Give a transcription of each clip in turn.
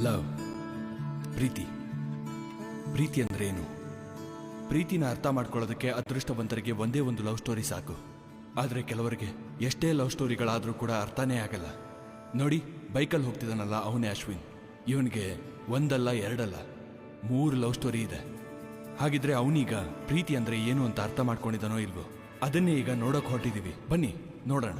Love, ಪ್ರೀತಿ. ಪ್ರೀತಿ ಅಂದ್ರೆ ಏನು? ಪ್ರೀತಿನ ಅರ್ಥ ಮಾಡ್ಕೊಳ್ಳೋದಕ್ಕೆ ಅದೃಷ್ಟವಂತರಿಗೆ ಒಂದೇ ಒಂದು ಲವ್ ಸ್ಟೋರಿ ಸಾಕು. ಆದರೆ ಕೆಲವರಿಗೆ ಎಷ್ಟೇ ಲವ್ ಸ್ಟೋರಿಗಳಾದರೂ ಕೂಡ ಅರ್ಥನೇ ಆಗಲ್ಲ. ನೋಡಿ, ಬೈಕಲ್ಲಿ ಹೋಗ್ತಿದ್ದಾನಲ್ಲ ಅವನೇ ಅಶ್ವಿನ್. ಇವನಿಗೆ ಒಂದಲ್ಲ ಎರಡಲ್ಲ 3 ಲವ್ ಸ್ಟೋರಿ ಇದೆ. ಹಾಗಿದ್ರೆ ಅವನೀಗ ಪ್ರೀತಿ ಅಂದ್ರೆ ಏನು ಅಂತ ಅರ್ಥ ಮಾಡ್ಕೊಂಡಿದ್ದಾನೋ ಇಲ್ವೋ, ಅದನ್ನೇ ಈಗ ನೋಡೋಕೆ ಹೊರಟಿದ್ದೀವಿ. ಬನ್ನಿ ನೋಡೋಣ.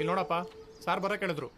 ನೋಡಪ್ಪ, ಸಾರ್ ಬರ ಕೇಳಿದ್ರು.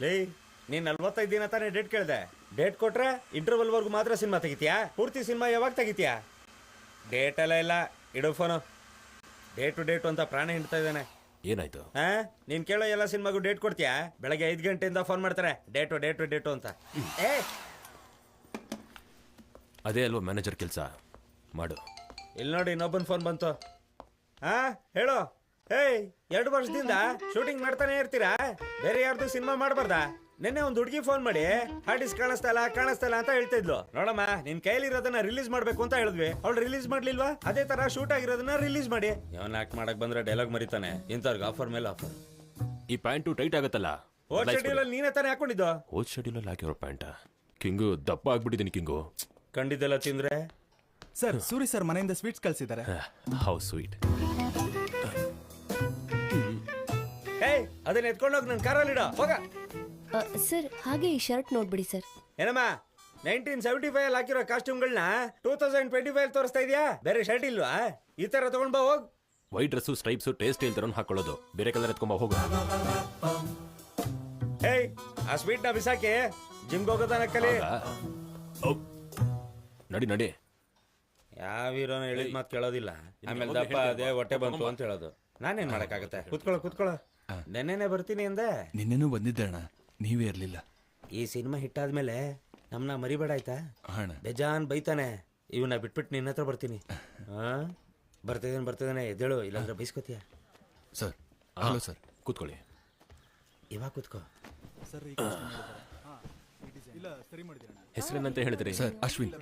ಲೇ, ನೀನ್ 45 ದಿನ ತಾನೇ ಡೇಟ್ ಕೇಳಿದೆ. ಡೇಟ್ ಕೊಟ್ರೆ ಇಂಟರ್ವಲ್ ವರ್ಗು ಮಾತ್ರ ಸಿನಿಮಾ ತೆಗಿತೀಯಾ? ಪೂರ್ತಿ ಸಿನಿಮಾ ಯಾವಾಗ ತೆಗಿತೀಯಾ? ಡೇಟ್ ಎಲ್ಲ ಇಲ್ಲ, ಇಡೋ ಫೋನು. ಡೇಟು ಅಂತ ಪ್ರಾಣ ಹಿಂಡ್ತಾ ಇದ್ದಾನೆ. ಏನಾಯ್ತು? ನೀನ್ ಕೇಳೋ ಎಲ್ಲ ಸಿನಿಮಾಗೂ ಡೇಟ್ ಕೊಡ್ತೀಯಾ? ಬೆಳಗ್ಗೆ 5 ಗಂಟೆಯಿಂದ ಫೋನ್ ಮಾಡ್ತಾರೆ, ಡೇಟು ಅಂತ. ಅದೇ ಅಲ್ವಾ ಮ್ಯಾನೇಜರ್ ಕೆಲಸ, ಮಾಡು. ಇಲ್ಲಿ ನೋಡಿ, ಇನ್ನೊಬ್ಬನ ಫೋನ್ ಬಂತು. ಹೇಳು. 2 ವರ್ಷದಿಂದ ಶೂಟಿಂಗ್ ಮಾಡ್ತಾನೆ ಇರ್ತೀರಾ? ಬೇರೆ ಯಾರ್ದು ಸಿನಿಮಾ ಮಾಡಬಾರ್ದಾ? ನಿನ್ನೆ ಒಂದು ಹುಡುಗಿ ಫೋನ್ ಮಾಡಿ ಹಾರ್ಡ್ ಡಿಸ್ಕ್ ಕಾಣಿಸ್ತಾ ಇಲ್ಲ ಅಂತ ಹೇಳ್ತಾ ಇದ್ಲು. ನೋಡಮ್ಮ, ನಿನ್ ಕೈಲಿರೋದನ್ನ ರಿಲೀಸ್ ಮಾಡ್ಬೇಕು ಅಂತ ಹೇಳಿದ್ವಿ, ಅವಳು ರಿಲೀಸ್ ಮಾಡ್ಲಿಲ್ವಾ? ಅದೇ ತರ ಶೂಟ್ ಆಗಿರೋದನ್ನ ರಿಲೀಸ್ ಮಾಡಿ. ಇವನ್ ಆಕ್ಟ್ ಮಾಡಕ್ ಬಂದ್ರೆ ಡೈಲಾಗ್ ಮರಿತಾನೆ. ಇಂಥವ್ರಿಗೆ ಆಫರ್ ಮೇಲೆ ಆಫರ್. ಈ ಪ್ಯಾಂಟು ಟೈಟ್ ಆಗತ್ತಲ್ಲ. ಹೋದ್ ಶೆಡ್ಯೂಲ್ ಅಲ್ಲಿ ನೀನೇ ತಾನೇ ಹಾಕೊಂಡಿದ್ದು. ಹೋದ್ ಶೆಡ್ಯೂಲ್ ಅಲ್ಲಿ ಹಾಕಿರೋ ಪ್ಯಾಂಟ ಕಿಂಗು ದಪ್ಪ ಆಗ್ಬಿಟ್ಟಿದ್ದೀನಿ. ಕಿಂಗು ಕಂಡಿದ್ದೆಲ್ಲ ತಿಂದ್ರೆ. ಸರ್, ಸೂರಿ ಸರ್ ಮನೆಯಿಂದ ಸ್ವೀಟ್ಸ್ ಕಳ್ಸಿದ್ದಾರೆ. How sweet. ಅದನ್ನ ಎತ್ಕೊಂಡೋಗಿ ನನ್ ಕಾರಲ್ಲಿ ಇಡ ಹೋಗ. ಸರ್, ಹಾಗೆ ಈ ಶರ್ಟ್ ನೋಡ್ಬಿಡಿ ಸರ್. ಏನಮ್ಮ, 1975 ಅಲ್ಲಿ ಹಾಕಿರೋ ಕಾಸ್ಟ್ಯೂಮ್ಗಳನ್ನ 2025 ತೋರಿಸ್ತಾ ಇದೆಯಾ? ಬೇರೆ ಶರ್ಟ್ ಇಲ್ವಾ? ಈ ತರ ತಗೊಂಡ್ ಬಾ, ಹೋಗ್. ವೈಟ್ ಡ್ರೆಸ್, ಸ್ಟ್ರೈಪ್ಸ್, ಟೇಸ್ಟ್ ಹೇಳ್ತಾರ ಹಾಕೊಳ್ಳೋದು. ಬೇರೆ ಕಲರ್ ಎತ್ಕೊಂಬ, ಹೋಗ. ಆ ಸ್ವೀಟ್ ನ ಬಿಸಾಕಿ ಜಿಮ್ಗೆ ಹೋಗೋದನ್ನ ಕಲಿ. ನಡಿ. ಯಾವ ಹೀರೋನ ಹೇಳಿದ ಮಾತು ಕೇಳೋದಿಲ್ಲ. ಆಮೇಲೆ ದಪ್ಪ ಅದೇ ಹೊಟ್ಟೆ ಬಂತು ಅಂತ ಹೇಳೋದು. ನಾನೇನ್ ಮಾಡಕ್ಕಾಗತ್ತೆ? ಕುತ್ಕೊಳ್ಳೋ. ನೆನ್ನೆನೆ ಬರ್ತೀನಿ ಅಂದೆ. ನಿನ್ನೆನೂ ಬಂದಿದ್ದೆ ಅಣ್ಣ, ನೀವೇ ಇರ್ಲಿಲ್ಲ. ಈ ಸಿನಿಮಾ ಹಿಟ್ ಆದ್ಮೇಲೆ ನಮ್ನ ಮರಿಬೇಡ ಆಯ್ತಾ? ಬೇಜಾನ್ ಬೈತಾನೆ. ಇವನ್ನ ಬಿಟ್ಬಿಟ್ಟು ನಿನ್ನ ಹತ್ರ ಬರ್ತೀನಿ. ಬರ್ತಿದ್ದಾನೆ, ಎದ್ದೇಳು, ಇಲ್ಲಾಂದ್ರೆ ಬೈಸ್ಕೋತೀಯ. Sir, hello sir. ಕೂತ್ಕೊಳ್ಳಿ. ಇವಾಗ ಕೂತ್ಕೋ. ಹೆಸರೇನಂತ ಹೇಳಿದ್ರಿ? ಸರ್, ಅಶ್ವಿನ್.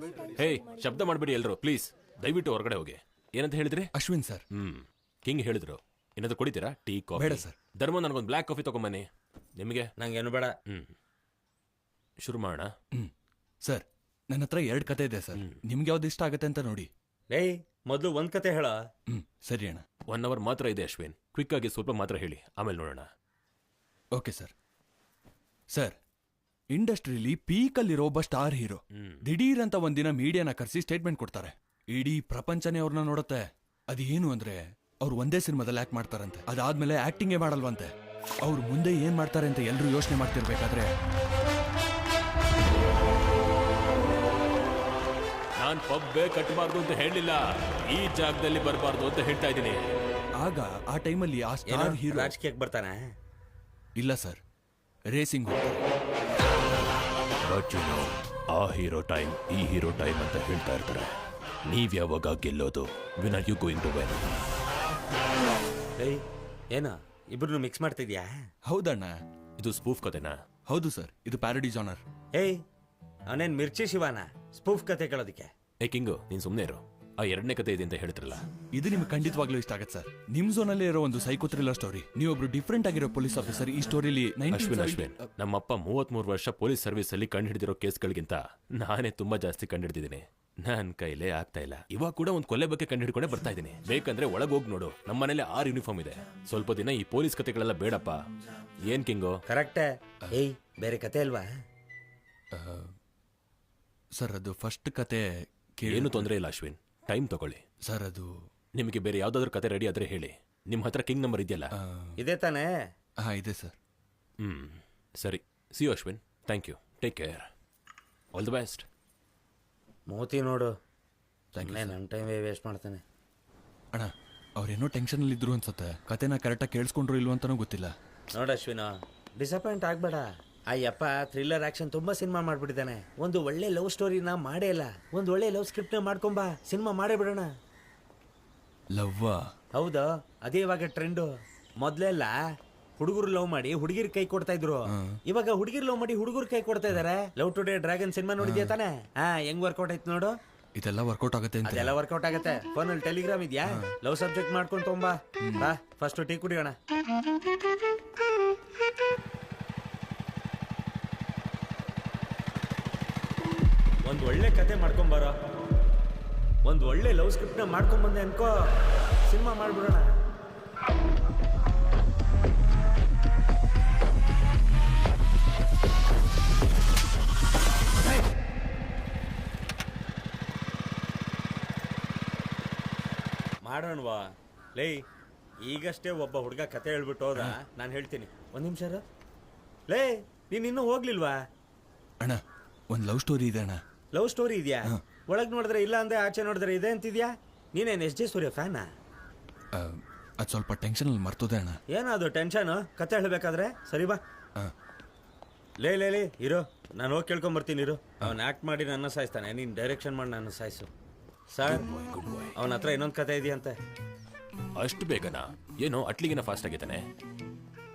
ಶಬ್ದ ಮಾಡ್ಬೇಡಿ ಎಲ್ರು, ಪ್ಲೀಸ್. ದಯವಿಟ್ಟು ಹೊರಗಡೆ ಹೋಗಿ. ಏನಂತ ಹೇಳಿದ್ರಿ? ಅಶ್ವಿನ್ ಸರ್. ಕಿಂಗ್ ಹೇಳಿದ್ರು. ಏನಾದ್ರು ಕುಡಿತೀರಾ? Tea, coffee? ಬೇಡ ಸರ್. ಧರ್ಮ, ನನಗೊಂದು ಬ್ಲ್ಯಾಕ್ ಕಾಫಿ ತಗೊಂಬನ್ನಿ. ನಿಮಗೆ? ನಂಗೇನು ಬೇಡ. ಶುರು ಮಾಡೋಣ. ಸರ್, ನನ್ನ ಹತ್ರ 2 ಕತೆ ಇದೆ ಸರ್. ನಿಮ್ಗೆ ಯಾವ್ದು ಇಷ್ಟ ಆಗತ್ತೆ ಅಂತ ನೋಡಿ. ಮೊದಲು ಒಂದ್ ಕತೆ ಹೇಳ. ಸರಿ ಅಣ್ಣ. 1 ಅವರ್ ಮಾತ್ರ ಇದೆ ಅಶ್ವಿನ್. ಕ್ವಿಕ್ ಆಗಿ ಸ್ವಲ್ಪ ಮಾತ್ರ ಹೇಳಿ, ಆಮೇಲೆ ನೋಡೋಣ. Okay sir. ಸರ್, ಇಂಡಸ್ಟ್ರಿಲಿ ಪೀಕಲ್ಲಿರೋ ಒಬ್ಬ ಸ್ಟಾರ್ ಹೀರೋ ದಿಢೀರ್ ಅಂತ ಒಂದಿನ ಮೀಡಿಯಾನ ಕರೆಸಿ ಸ್ಟೇಟ್ಮೆಂಟ್ ಕೊಡ್ತಾರೆ. ಇಡೀ ಪ್ರಪಂಚನೇ ಅವ್ರನ್ನ ನೋಡುತ್ತೆ. ಅದೇನು ಅಂದ್ರೆ ಅವ್ರು ಒಂದೇ ಸಿನಿಮಾದಲ್ಲಿ ಆಕ್ಟ್ ಮಾಡ್ತಾರಂತೆ. ಅದಾದ್ಮೇಲೆ ಆಕ್ಟಿಂಗೇ ಮಾಡಲ್ವಂತೆ. ಅವ್ರು ಮುಂದೆ ಏನ್ ಮಾಡ್ತಾರೆ ಅಂತ ಎಲ್ಲರೂ ಯೋಚನೆ ಮಾಡ್ತಿರ್ಬೇಕಾದ್ರೆ ನಾನ್ ಪಬ್ಬೇ ಕಟ್ಟಬಾರ್ದು ಅಂತ ಹೇಳಿಲ್ಲ, ಈ ಜಾಗದಲ್ಲಿ ಬರಬಾರ್ದು ಅಂತ ಹೇಳ್ತಾ ಇದ್ದೀನಿ. ಆಗ ಆ ಟೈಮಲ್ಲಿ ಆ ಸ್ಟಾರ್ ಹೀರೋ ರಾಜಕೀಯಕ್ಕೆ ಬರ್ತಾನೆ. ಇಲ್ಲ ಸರ್, ರೇಸಿಂಗ್ ಆ ಹೀರೋ ಟೈಮ್, ಈ ಹೀರೋ ಟೈಮ್ ಅಂತ ಹೇಳ್ತಾ ಇರ್ತಾರೆ. ನೀವ್ ಯಾವಾಗ ಗೆಲ್ಲೋದು? Win are you going to win? ಏನ ಇಬ್ರು ಮಿಕ್ಸ್ ಮಾಡ್ತಿದ್ಯಾ? ಹೌದಣ್ಣ. ಇದು ಸ್ಪೂಫ್ ಕತೆನಾ? ಹೌದು ಸರ್, ಇದು ಪ್ಯಾರಡಿ ಜಾನರ್. ಅವನೇನ್ ಮಿರ್ಚಿ ಶಿವಾನ ಸ್ಪೂಫ್ ಕತೆ ಕೇಳೋದಿಕ್ಕೆ? ಕಿಂಗು, ನೀನ್ ಸುಮ್ನೆ ಇರು. ಆ ಎರಡನೇ ಕತೆ ಇದೆ ಅಂತ ಹೇಳ್ತಿರಲ್ಲ. ಇದು ನಿಮ್ಗೆ ಖಂಡಿತವಾಗ್ಲೂ ಇಷ್ಟ ಆಗತ್ತೆ ಸರ್. ನಿಮ್ ಝೋನಲ್ಲೇ ಇರೋ ಒಂದು ಸೈಕೋ ಥ್ರಿಲ್ಲರ್ ಸ್ಟೋರಿ. ನೀವೊಬ್ರು ಡಿಫ್ರೆಂಟ್ ಆಗಿರೋ ಪೊಲೀಸ್ ಆಫೀಸರ್. ಈ ಸ್ಟೋರಿಲಿ ಅಶ್ವಿನ್, ನಮ್ಮಪ್ಪ 33 ವರ್ಷ ಪೊಲೀಸ್ ಸರ್ವಿಸ್ ಅಲ್ಲಿ ಕಂಡುಹಿಡಿದಿರೋ ಕೇಸ್ಗಳಿಗಿಂತ ನಾನೇ ತುಂಬಾ ಜಾಸ್ತಿ ಕಂಡುಹಿಡಿದಿದ್ದೀನಿ. ನನ್ ಕೈಲೇ ಆಗ್ತಾ ಇಲ್ಲ. ಇವಾಗ ಕೂಡ ಒಂದು ಕೊಲೆ ಬಗ್ಗೆ ಕಂಡುಹಿಡ್ಕೊಂಡೆ ಬರ್ತಾ ಇದ್ದೀನಿ. ಬೇಕಂದ್ರೆ ಒಳಗೋಗಿ ನೋಡು, ನಮ್ಮ ಮನೇಲಿ 6 ಯೂನಿಫಾರ್ಮ್ ಇದೆ. ಸ್ವಲ್ಪ ದಿನ ಈ ಪೊಲೀಸ್ ಕತೆಗಳೆಲ್ಲ ಬೇಡಪ್ಪ. ಏನ್ ಕಿಂಗೋ? ಕರೆಕ್ಟೇ. ಏಯ್, ಬೇರೆ ಕತೆ ಅಲ್ವಾ? ಸರ್ ಅದು ಫಸ್ಟ್ ಕತೆ ಏನು ತೊಂದರೆ ಇಲ್ಲ ಅಶ್ವಿನ್, ಟೈಮ್ ತಗೊಳ್ಳಿ. ಸರ್ ಅದು ನಿಮಗೆ ಬೇರೆ ಯಾವ್ದಾದ್ರು ಕತೆ ರೆಡಿ ಆದ್ರೆ ಹೇಳಿ. ನಿಮ್ಮ ಹತ್ರ ಕಿಂಗ್ ನಂಬರ್ ಇದೆಯಲ್ಲ? ಇದೆ ತಾನೇ? ಹಾ ಇದೆ ಸರ್. ಸರಿ, see you Ashwin. Thank you, take care, all the best. Moti ನೋಡು, ನನ್ನ ಟೈಮ್ ವೇಸ್ಟ್ ಮಾಡ್ತಾನೆ. ಅಣ್ಣ ಅವ್ರೇನೋ ಟೆನ್ಷನಲ್ಲಿ ಇದ್ರು ಅನ್ಸುತ್ತೆ. ಕತೆನ ಕರೆಕ್ಟಾಗಿ ಕೇಳಿಸ್ಕೊಂಡ್ರು ಇಲ್ವ ಅಂತಾನೂ ಗೊತ್ತಿಲ್ಲ. ನೋಡ ಅಶ್ವಿನ, ಡಿಸಪಾಯಿಂಟ್ ಆಗ್ಬೇಡ. ಅಯ್ಯಪ್ಪ ಥ್ರಿಲ್ಲರ್ ಆಕ್ಷನ್ ತುಂಬಾ ಸಿನಿಮಾ ಮಾಡ್ಬಿಟ್ಟಿದ್ದಾನೆ. ಒಂದು ಒಳ್ಳೆ ಲವ್ ಸ್ಟೋರಿನ ಮಾಡೇ ಇಲ್ಲ. ಒಂದು ಒಳ್ಳೆ ಲವ್ ಸ್ಕ್ರಿಪ್ಟ್ ನ ಮಾಡ್ಕೊಂಬ, ಸಿನಿಮಾ ಮಾಡೇ ಬಿಡೋಣ. ಲವ್ವಾ? ಹೌದಾ, ಅದೇ ಇವಾಗ ಟ್ರೆಂಡು. ಮೊದ್ಲೆಲ್ಲ ಹುಡುಗರು ಲವ್ ಮಾಡಿ ಹುಡುಗಿರ್ ಕೈ ಕೊಡ್ತಾ ಇದ್ರು. ಇವಾಗ ಹುಡುಗಿರ್ ಲವ್ ಮಾಡಿ ಹುಡುಗರು ಕೈ ಕೊಡ್ತಾ ಇದಾರೆ. ಲವ್ ಟುಡೇ ಡ್ರ್ಯಾಗನ್ ಸಿನಿಮಾ ನೋಡಿದ್ಯಾ ತಾನೆ? ಹೆಂಗ್ ವರ್ಕೌಟ್ ಆಯ್ತು ನೋಡು. ಇದೆಲ್ಲ ವರ್ಕೌಟ್ ಆಗುತ್ತೆ ಅಂತ? ಅದೆಲ್ಲ ವರ್ಕೌಟ್ ಆಗತ್ತೆ. ಫೋನಲ್ಲಿ ಟೆಲಿಗ್ರಾಮ್ ಇದೆಯಾ? ಲವ್ ಸಬ್ಜೆಕ್ಟ್ ಮಾಡ್ಕೊಂಡು ತೊಂಬಾ. ಬಾ ಫಸ್ಟ್ ಟೀ ಕುಡಿಯೋಣ. ಒಂದ್ ಒಳ್ಳೆ ಕತೆ ಮಾಡ್ಕೊಂಬಾರ. ಒಂದ್ ಒಳ್ಳೆ ಲವ್ ಸ್ಕ್ರಿಪ್ಟ್ ನ ಮಾಡ್ಕೊಂಬಂದೆ ಅನ್ಕೋ, ಸಿನಿಮಾ ಮಾಡ್ಬಿಡೋಣ. ಮಾಡೋಣವಾ? ಲೇ, ಈಗಷ್ಟೇ ಒಬ್ಬ ಹುಡುಗ ಕತೆ ಹೇಳ್ಬಿಟ್ಟು ಹೋದ. ನಾನು ಹೇಳ್ತೀನಿ, ಒಂದ್ ನಿಮಿಷ. ಲೇ, ನೀನ್ ಇನ್ನೂ ಹೋಗ್ಲಿಲ್ವಾ? ಅಣ್ಣ ಒಂದ್ ಲವ್ ಸ್ಟೋರಿ ಇದೆ ಅಣ್ಣ. ಲವ್ ಸ್ಟೋರಿ ಇದೆಯಾ? ಒಳಗ್ ನೋಡಿದ್ರೆ ಇಲ್ಲ ಅಂದ್ರೆ ಆಚೆ ನೋಡಿದ್ರೆ ಇದೆ ಅಂತಿದ್ಯಾ? ನೀನೇನ್ ಎಸ್ ಜೆ ಸೂರ್ಯ ಫ್ಯಾನಾ? ಅದು ಸ್ವಲ್ಪ ಟೆನ್ಷನಲ್ಲಿ ಮರ್ತೋದೆ ಅಣ್ಣ. ಏನದು ಟೆನ್ಷನ್? ಕತೆ ಹೇಳ್ಬೇಕಾದ್ರೆ ಸರಿ ಬಾ. ಲೇ ಲೇ ಲೇ ಇರೋ, ನಾನು ಹೋಗಿ ಕೇಳ್ಕೊಂಬರ್ತೀನಿ ಇರು. ಅವ್ನು ಆಕ್ಟ್ ಮಾಡಿ ನನ್ನ ಸಾಯಿಸ್ತಾನೆ, ನೀನ್ ಡೈರೆಕ್ಷನ್ ಮಾಡಿ ನನ್ನ ಸಾಯಿಸು. ಸರ್, ಅವನ ಹತ್ರ ಇನ್ನೊಂದು ಕತೆ ಇದೆಯಂತೆ. ಅಷ್ಟು ಬೇಗನಾ? ಏನೋ ಅಟ್ಲಿಗಿನ ಫಾಸ್ಟ್ ಆಗಿದ್ದಾನೆ.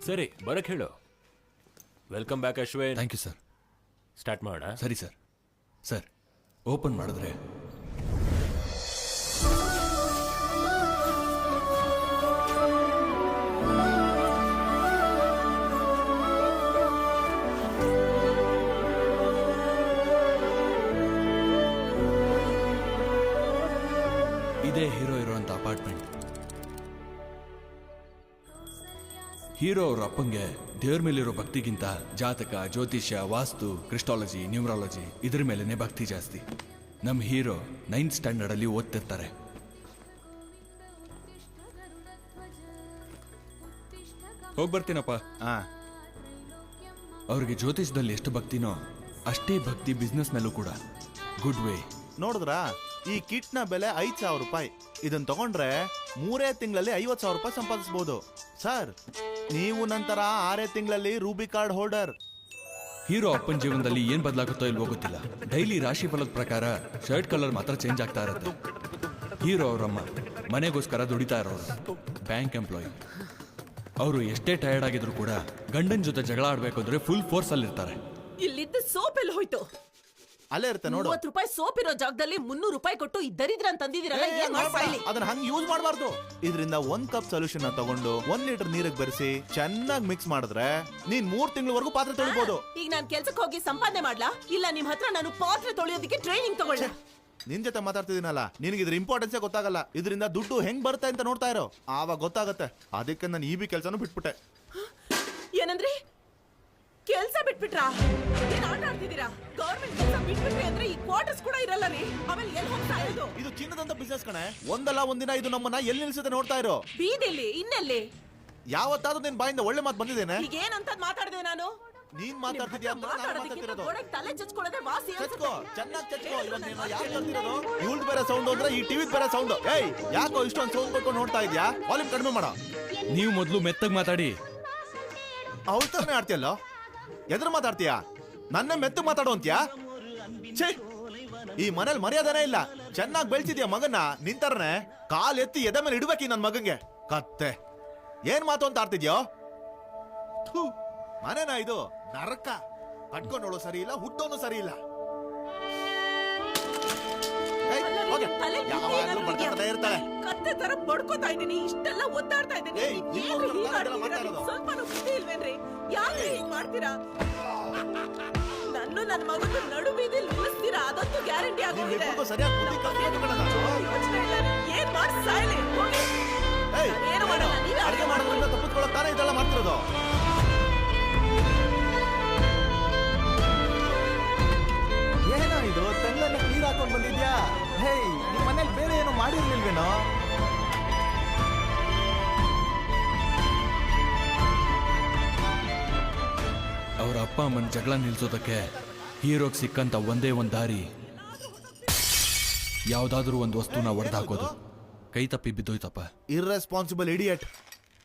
ಸರಿ, ಬರಕ್ ಹೇಳು. Welcome back Ashwin. Thank you sir. Start ಮಾಡೋಣ. ಸರಿ ಸರ್. ಸರ್ ಓಪನ್ ಮಾಡಿದ್ರೆ ಇದೇ ಹೀರೋ ಇರುವಂತ ಅಪಾರ್ಟ್ಮೆಂಟ್. ಹೀರೋ ಅವ್ರ ಅಪ್ಪಂಗೆ ದೇವ್ರ ಮೇಲಿರೋ ಭಕ್ತಿಗಿಂತ ಜಾತಕ, ಜ್ಯೋತಿಷ್ಯ, ವಾಸ್ತು, ಕ್ರಿಸ್ಟಾಲಜಿ, ನ್ಯೂಮರಾಲಜಿ ಇದ್ರ ಮೇಲೇನೆ ಭಕ್ತಿ ಜಾಸ್ತಿ. ನಮ್ಮ ಹೀರೋ 9th ಸ್ಟ್ಯಾಂಡರ್ಡ್ ಅಲ್ಲಿ ಓದ್ತಿರ್ತಾರೆ. ಹೋಗಿ ಬರ್ತೀನಪ್ಪ. ಅವ್ರಿಗೆ ಜ್ಯೋತಿಷದಲ್ಲಿ ಎಷ್ಟು ಭಕ್ತಿನೋ ಅಷ್ಟೇ ಭಕ್ತಿ ಬಿಸ್ನೆಸ್ ಮೇಲೂ ಕೂಡ. Good way. ನೋಡಿದ್ರಾ, ಈ ಕಿಟ್ ನ ಬೆಲೆ 5,000 ರೂಪಾಯಿ. ಇದನ್ನ ತಗೊಂಡ್ರೆ 3 ತಿಂಗಳಲ್ಲಿ 50,000 ರೂಪಾಯಿ ಸಂಪಾದಿಸಬಹುದು. ಸರ್, ನೀವು ನಂತರ 6 ತಿಂಗಳಲ್ಲಿ ರೂಬಿ ಕಾರ್ಡ್ ಹೋಲ್ಡರ್. ಹೀರೋ ಅಪ್ಪನ ಜೀವನದಲ್ಲಿ ಏನ್ ಬದಲಾಗುತ್ತೋ ಇಲ್ವೋ ಗೊತ್ತಿಲ್ಲ. ಡೈಲಿ ರಾಶಿ ಫಲದ ಪ್ರಕಾರ ಶರ್ಟ್ ಕಲರ್ ಮಾತ್ರ ಚೇಂಜ್ ಆಗ್ತಾ ಇರುತ್ತೆ. ಹೀರೋ ಅವರಮ್ಮ ಮನೆಗೋಸ್ಕರ ದುಡಿತಾ ಇರೋರು, ಬ್ಯಾಂಕ್ ಎಂಪ್ಲಾಯಿ. ಅವರು ಎಷ್ಟೇ ಟಯರ್ಡ್ ಆಗಿದ್ರು ಕೂಡ ಗಂಡನ ಜೊತೆ ಜಗಳ ಆಡ್ಬೇಕು ಅಂದ್ರೆ ಫುಲ್ ಫೋರ್ಸ್ ಅಲ್ಲಿ ಇರ್ತಾರೆ. ಇಲ್ಲಿದ್ದ ಸೋಪ್ ಎಲ್ಲಿ ಹೋಯ್ತು? ಅಲ್ಲೇ ಇರುತ್ತೆ ನೋಡು. 30 ರೂಪಾಯಿ ಸೋಪ್ ಇರೋ ಜಾಗದಲ್ಲಿ 300 ರೂಪಾಯಿ ಕೊಟ್ಟು ಇದ್ದರಿದ್ರ ತಂದಿದ್ದೀರಲ್ಲ, ಏನ್ ಮಾಡ್ಕೊಳ್ಳಿ? ಅದನ್ನ ಹಂಗ್ ಯೂಸ್ ಮಾಡಬಾರ್ದು. ಇದರಿಂದ 1 ಕಪ್ ಸೊಲ್ಯೂಷನ್ ನ ತಗೊಂಡು 1 ಲೀಟರ್ ನೀರಿಗೆ ಬೆರೆಸಿ ಚೆನ್ನಾಗಿ ಮಿಕ್ಸ್ ಮಾಡಿದ್ರೆ ನೀನ್ 3 ತಿಂಗಳವರೆಗೂ ಪಾತ್ರೆ ತೊಳಿಬಹುದು. ಈಗ ನಾನ್ ಕೆಲ್ಸಕ್ಕೆ ಹೋಗಿ ಸಂಪಾದನೆ ಮಾಡ್ಲಾ, ಇಲ್ಲ ನಿಮ್ ಹತ್ರ ನಾನು ಪಾತ್ರೆ ತೊಳೆಯೋದಕ್ಕೆ ಟ್ರೈನಿಂಗ್ ತಗೊಳ್ಳ? ನಿನ್ ಜೊತೆ ಮಾತಾಡ್ತಿದ್ದೀನಲ್ಲ, ನಿನಗೆ ಇದ್ರ ಇಂಪಾರ್ಟೆನ್ಸೇ ಗೊತ್ತಾಗಲ್ಲ. ಇದರಿಂದ ದುಡ್ಡು ಹೆಂಗ್ ಬರುತ್ತೆ ಅಂತ ನೋಡ್ತಾ ಇರೋ, ಆವಾಗ ಗೊತ್ತಾಗತ್ತೆ. ಅದಕ್ಕೆ ನಾನು ಈ ಕೆಲಸನೂ ಬಿಟ್ಬಿಟ್ಟೆ. ಏನಂದ್ರಿ? ಕೆಲ್ಸ ಬಿಟ್ಬಿಟ್ರಾ? ಏನ್ ಆಟ ಆಡ್ತಿದ್ದೀರಾ? ಗವರ್ಮೆಂಟ್ ಕೆಲಸ ಬಿಟ್ಬಿಟ್ರಿ ಅಂದ್ರೆ ಈ ಕ್ವಾರ್ಟರ್ಸ್ ಕೂಡ ಇರಲ್ಲ ರೀ. ಆಮೇಲೆ ಎಲ್ಲಿ ಹೋಗ್ತಾ ಇರೋದು? ಇದು ಚಿನ್ನದಂತ ಬಿಸ್ನೆಸ್ ಕಣೆ. ಒಂದಲ್ಲ ಒಂದಿನ ಇದು ನಮ್ಮನ್ನ ಎಲ್ಲಿ ನಿಲ್ಸುತ್ತೆ ನೋಡ್ತಾ ಇರೋ. ಬೀದಿಲಿ ಇನ್ನೆಲ್ಲಿ? ಯಾವತ್ತಾದ್ರೂ ನಿನ್ ಬಾಯಿಂದ ಒಳ್ಳೆ ಮಾತು ಬಂದಿದ್ದೇನೆ? ಈಗ ಏನಂತ ಮಾತಾಡಿದೆ ನಾನು? ನೀನ್ ಮಾತಾಡ್ತಿದ್ಯಾ ಅಂತ ನಾನು ಮಾತಾಡ್ತಿರೋದು. ತಲೆ ಚಚ್ಕೊಳ್ಳೋದೇ ವಾಸಿ ಚಚ್ಕೋ, ಚೆನ್ನಾಗಿ ಚಚ್ಕೋ. ಇವಾಗ ನೀನು ಯಾಕೆ ಕಲ್ತಿರೋದು? ಇವ್ಳ್ ಬೇರೆ ಸೌಂಡ್ ಅಂದ್ರೆ ಈ ಟಿವಿ ಬೇರೆ ಸೌಂಡ್. ಏಯ್, ಯಾಕೋ ಇಷ್ಟೊಂದು ಸೌಂಡ್ ಕೊಟ್ಕೊಂಡು ನೋಡ್ತಾ ಇದ್ಯಾ? ವಾಲ್ಯೂಮ್ ಕಡಿಮೆ ಮಾಡೋ. ನೀವು ಮೊದಲು ಮೆತ್ತಗ್ ಮಾತಾಡಿ. ಅವಳ ತರನೇ ಆಡ್ತೀಯಲ್ಲ, ಎದುರು ಮಾತಾಡ್ತೀಯಾ? ನನ್ನ ಮೆತ್ತು ಮಾತಾಡೋ ಅಂತ್ಯಾ? ಈ ಮನೇಲಿ ಮರ್ಯಾದನೇ ಇಲ್ಲ. ಚೆನ್ನಾಗಿ ಬೆಳ್ಸಿದ್ಯಾ ಮಗನ್ನ, ನಿಂತರನೆ ಕಾಲ್ ಎತ್ತಿ ಎದೆ ಮೇಲೆ ಇಡ್ಬೇಕಿ ನನ್ ಮಗಂಗೆ. ಕತ್ತೆ ಏನ್ ಮಾತು ಅಂತ ಆಡ್ತಿದ್ಯೋ? ಮನೇನಾ ಇದು? ನರಕ. ಕಟ್ಕೊಂಡೋಳು ಸರಿ ಇಲ್ಲ, ಹುಟ್ಟೋನು ಸರಿ ಇಲ್ಲ. ಹೋಗೆ. ತಲೆ ಯಾವಾಗ್ಲೂ ಬಡ್ಕೊತಾನೆ ಇರ್ತಾಳೆ. ಕತ್ತೆ ತರ ಬಡ್ಕೋತಾ ಇದೀನಿ, ಇಷ್ಟೆಲ್ಲ ಒದ್ದಾಡ್ತಾ ಇದೀನಿ. ಏಯ್, ಏನ್ರಿ ನಿಮ್ಗೋಸ್ಕರ ಹೀಗ್ ನಾನು ಇದೆಲ್ಲ ಆಡ್ತಿದ್ದೀರಾ? ಮಾಡ್ತಾ ಇರೋದು. ಸ್ವಲ್ಪನೂ ಬುದ್ಧಿ ಇಲ್ವೇನ್ರಿ? ಯಾಕ್ರಿ ಹೀಗ್ ಮಾಡ್ತೀರಾ? ನನ್ನ ಮಗನ ನಡು ಬೀದಿಲ್ ನಿಲ್ಲಿಸ್ತೀರಾ, ಅದಂತೂ ಗ್ಯಾರಂಟಿ ಆಗೋಗಿದೆ. ನಿಮ್ಮಿಬ್ರಿಗೂ ಸರಿಯಾಗಿ ಬುದ್ಧಿ ಕಲ್ಸ್ಬೇಕು ಕಣೋ ನಾನು. ಯೋಚ್ನೆ ಇಲ್ಲ ರೀ. ಏನ್ ಮಾಡಿ ಸಾಯ್ಲಿ, ಹೋಗಿ. ಏಯ್, ನಾನೇನು ಮಾಡಲ್ಲ, ನೀವೇ ಅಡಿಗೆ ಮಾಡೋದ್ರಿಂದ ತಪ್ಪಿಸ್ಕೊಳ್ಳೋಕೆ ತಾನೇ ಇದೆಲ್ಲ ಮಾಡ್ತಿರೋದು. ಏನೋ ಇದು ತಂಗ್ಳನ್ನ ನೀರ್ ಹಾಕೊಂಡ್ ಬಂದಿದ್ಯಾ? ಹೇಯ್, ನಿಮ್ ಮನೇಲಿ ಬೇರೆ ಏನೋ ಮಾಡಿರ್ಲಿಲ್ವೇನೋ? ಅವರ ಅಪ್ಪ ಅಮ್ಮನ ಜಗಳ ನಿಲ್ಸೋದಕ್ಕೆ ಹೀರೋಗ್ ಸಿಕ್ಕಂತ ಒಂದೇ ಒಂದು ದಾರಿ ಯಾವ್ದಾದ್ರೂ ಒಂದು ವಸ್ತುನ ಒಡೆದಾಕೋದು. ಕೈ ತಪ್ಪಿ ಬಿದ್ದೋಯ್ತಪ್ಪ. Irresponsible idiot.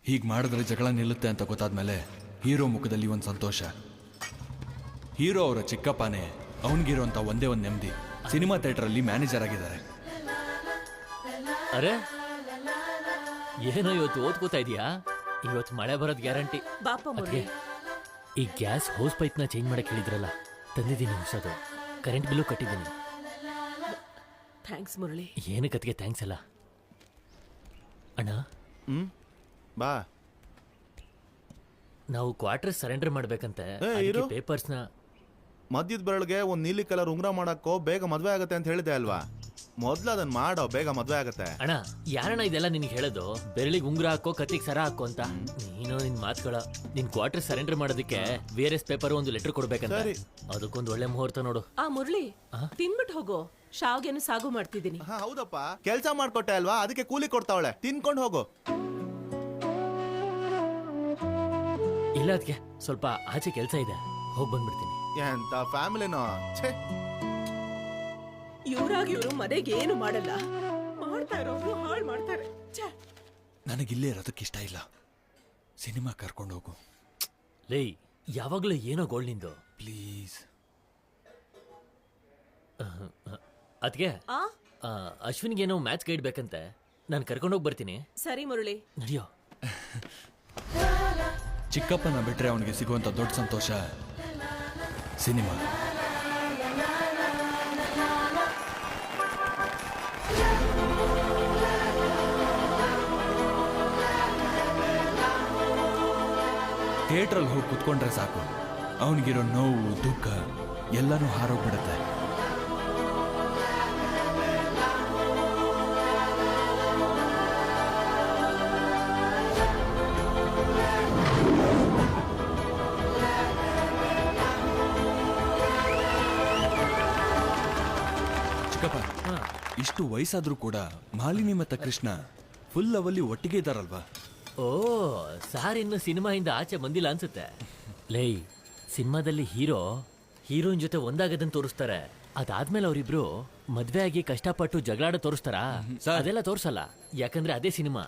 ಹೀಗ್ ಮಾಡಿದ್ರೆ ಜಗಳ ನಿಲ್ಲುತ್ತೆ ಅಂತ ಗೊತ್ತಾದ್ಮೇಲೆ ಹೀರೋ ಮುಖದಲ್ಲಿ ಒಂದು ಸಂತೋಷ. ಹೀರೋ ಅವರ ಚಿಕ್ಕಪ್ಪನೇ ಅವನಿಗಿರೋಂಥ ಒಂದೇ ಒಂದು ನೆಮ್ಮದಿ, ಸಿನಿಮಾ ಥಿಯೇಟರಲ್ಲಿ ಮ್ಯಾನೇಜರ್ ಆಗಿದ್ದಾರೆ. ಅರೆ ಏನೋ ಇವತ್ತು ಓದ್ಕೋತಾ ಇದೀಯಾ? ಇವತ್ತು ಮಳೆ ಬರೋದ್ ಗ್ಯಾರಂಟಿ. ಬಾಪ ಮುರಳಿ. ಈ ಗ್ಯಾಸ್ ಹೋಸ್ ಪೈಪ್ ನ ಚೇಂಜ್ ಮಾಡಕ್ ಹೇಳಿದ್ರಲ್ಲ, ತಂದಿದ್ದೀನಿ ಹೊಸದು. Current bill ಕಟ್ಟಿದ್ದೀನಿ. Thanks Murali. ಏನಕ್ಕತ್ತಿಗೆ thanks ಅಲ್ಲ ಅಣ್ಣ. ಬಾ. ನಾವು ಕ್ವಾರ್ಟರ್ ಸರೆಂಡರ್ ಮಾಡ್ಬೇಕಂತೆ. ಇರು. ಪೇಪರ್ಸ್ನ ಮಧ್ಯದ ಬೆರಳಿಗೆ ಒಂದ್ ನೀಲಿ ಕಲರ್ ಉಂಗ್ರ ಮಾಡಕ್ಕೋ ಬೇಗ ಮದ್ವೆ ಆಗತ್ತೆ ಅಂತ ಹೇಳಿದೆ ಅಲ್ವಾ? ಮೊದ್ಲು ಅದನ್ನ ಮಾಡೋ, ಬೇಗ ಮದ್ವೆ ಆಗತ್ತೆ. ಅಣ್ಣ ಯಾರಣ್ಣ ಇದೆಲ್ಲ ನಿನಗೆ ಹೇಳೋದು? ಬೆರಳಿಗೆ ಉಂಗುರ ಹಾಕೋ, ಕತ್ತಿಗೆ ಸರ ಹಾಕೋ ಅಂತ. ನೀನು ನಿನ್ ಮಾತುಗಳ. ನಿನ್ ಕ್ವಾರ್ಟರ್ ಸರೆಂಡರ್ ಮಾಡೋದಕ್ಕೆ VRS ಪೇಪರ್ ಒಂದು ಲೆಟರ್ ಕೊಡ್ಬೇಕಂತ. ಸರಿ. ಅದಕ್ಕೊಂದು ಒಳ್ಳೆ ಮುಹೂರ್ತ ನೋಡು. ಆ ಮುರಳಿ, ತಿನ್ಬಿಟ್ಟು ಹೋಗೋ. ಶಾವ್ಗೆನು ಸಾಗು ಮಾಡ್ತಿದ್ದೀನಿ. ಹಾ ಹೌದಪ್ಪ, ಕೆಲ್ಸ ಮಾಡ್ಕೊಟ್ಟೆ ಅಲ್ವಾ, ಅದಕ್ಕೆ ಕೂಲಿ ಕೊಡ್ತಾವಳೆ. ತಿನ್ಕೊಂಡು ಹೋಗು. ಇಲ್ಲ ಅದಕ್ಕೆ ಸ್ವಲ್ಪ ಆಚೆ ಕೆಲಸ ಇದೆ, ಹೋಗಿ ಬಂದ್ಬಿಡ್ತೀನಿ. ಎಂತ ಫ್ಯಾಮಿಲಿನೋ. ಛೇ, ಇವ್ರಾಗಿ ಇವರು ಮನೆಗೆ ಏನು ಮಾಡಲ್ಲ, ಮಾಡ್ತಾ ಇರೋರು ಹಾಳು ಮಾಡ್ತಾರೆ. ಛೆ. ನನಗಿಲ್ಲೇ ಇರೋದಕ್ಕೆ ಇಷ್ಟ ಇಲ್ಲ. ಸಿನಿಮಾ ಕರ್ಕೊಂಡು ಹೋಗು ಲೇ, ಯಾವಾಗ್ಲೂ ಏನೋ ಗೋಳ್ ನಿಂದು. ಪ್ಲೀಸ್. ಅದಕ್ಕೆ ಆ ಅಶ್ವಿನ್ಗೇನೋ ಮ್ಯಾಚ್ ಗೈಡ್ ಬೇಕಂತೆ, ನಾನು ಕರ್ಕೊಂಡೋಗಿ ಬರ್ತೀನಿ. ಸರಿ ಮುರಳಿ. ನಡಿಯೋ. ಚಿಕ್ಕಪ್ಪನ ಬಿಟ್ರೆ ಅವನಿಗೆ ಸಿಗುವಂತ ದೊಡ್ಡ ಸಂತೋಷ ಸಿನಿಮಾ. ಥಿಯೇಟ್ರಲ್ಲಿ ಹೋಗಿ ಕುತ್ಕೊಂಡ್ರೆ ಸಾಕು, ಅವನಿಗಿರೋ ನೋವು ದುಃಖ ಎಲ್ಲನೂ ಹಾರೋಗ್ಬಿಡುತ್ತೆ. ಚಿಕ್ಕಪ್ಪ, ಇಷ್ಟು ವಯಸ್ಸಾದ್ರೂ ಕೂಡ ಮಾಲಿನಿ ಮತ್ತೆ ಕೃಷ್ಣ ಫುಲ್ ಲೆವೆಲ್ಲಿ ಒಟ್ಟಿಗೆ ಇದ್ದಾರಲ್ವಾ? ಓ, ಸಾರ್ ಇನ್ನು ಸಿನಿಮಾಯಿಂದ ಆಚೆ ಬಂದಿಲ್ಲ ಅನ್ಸುತ್ತೆ. ಲೈ, ಸಿನಿಮಾದಲ್ಲಿ ಹೀರೋಯಿನ್ ಜೊತೆ ಒಂದಾಗದನ್ನ ತೋರಿಸ್ತಾರೆ. ಅದಾದ್ಮೇಲೆ ಅವರಿಬ್ರು ಮದ್ವೆ ಆಗಿ ಕಷ್ಟಪಟ್ಟು ಜಗಳಾಡ ತೋರಿಸ್ತಾರ? ಅದೆಲ್ಲ ತೋರ್ಸಲ್ಲ, ಯಾಕಂದ್ರೆ ಅದೇ ಸಿನಿಮಾ.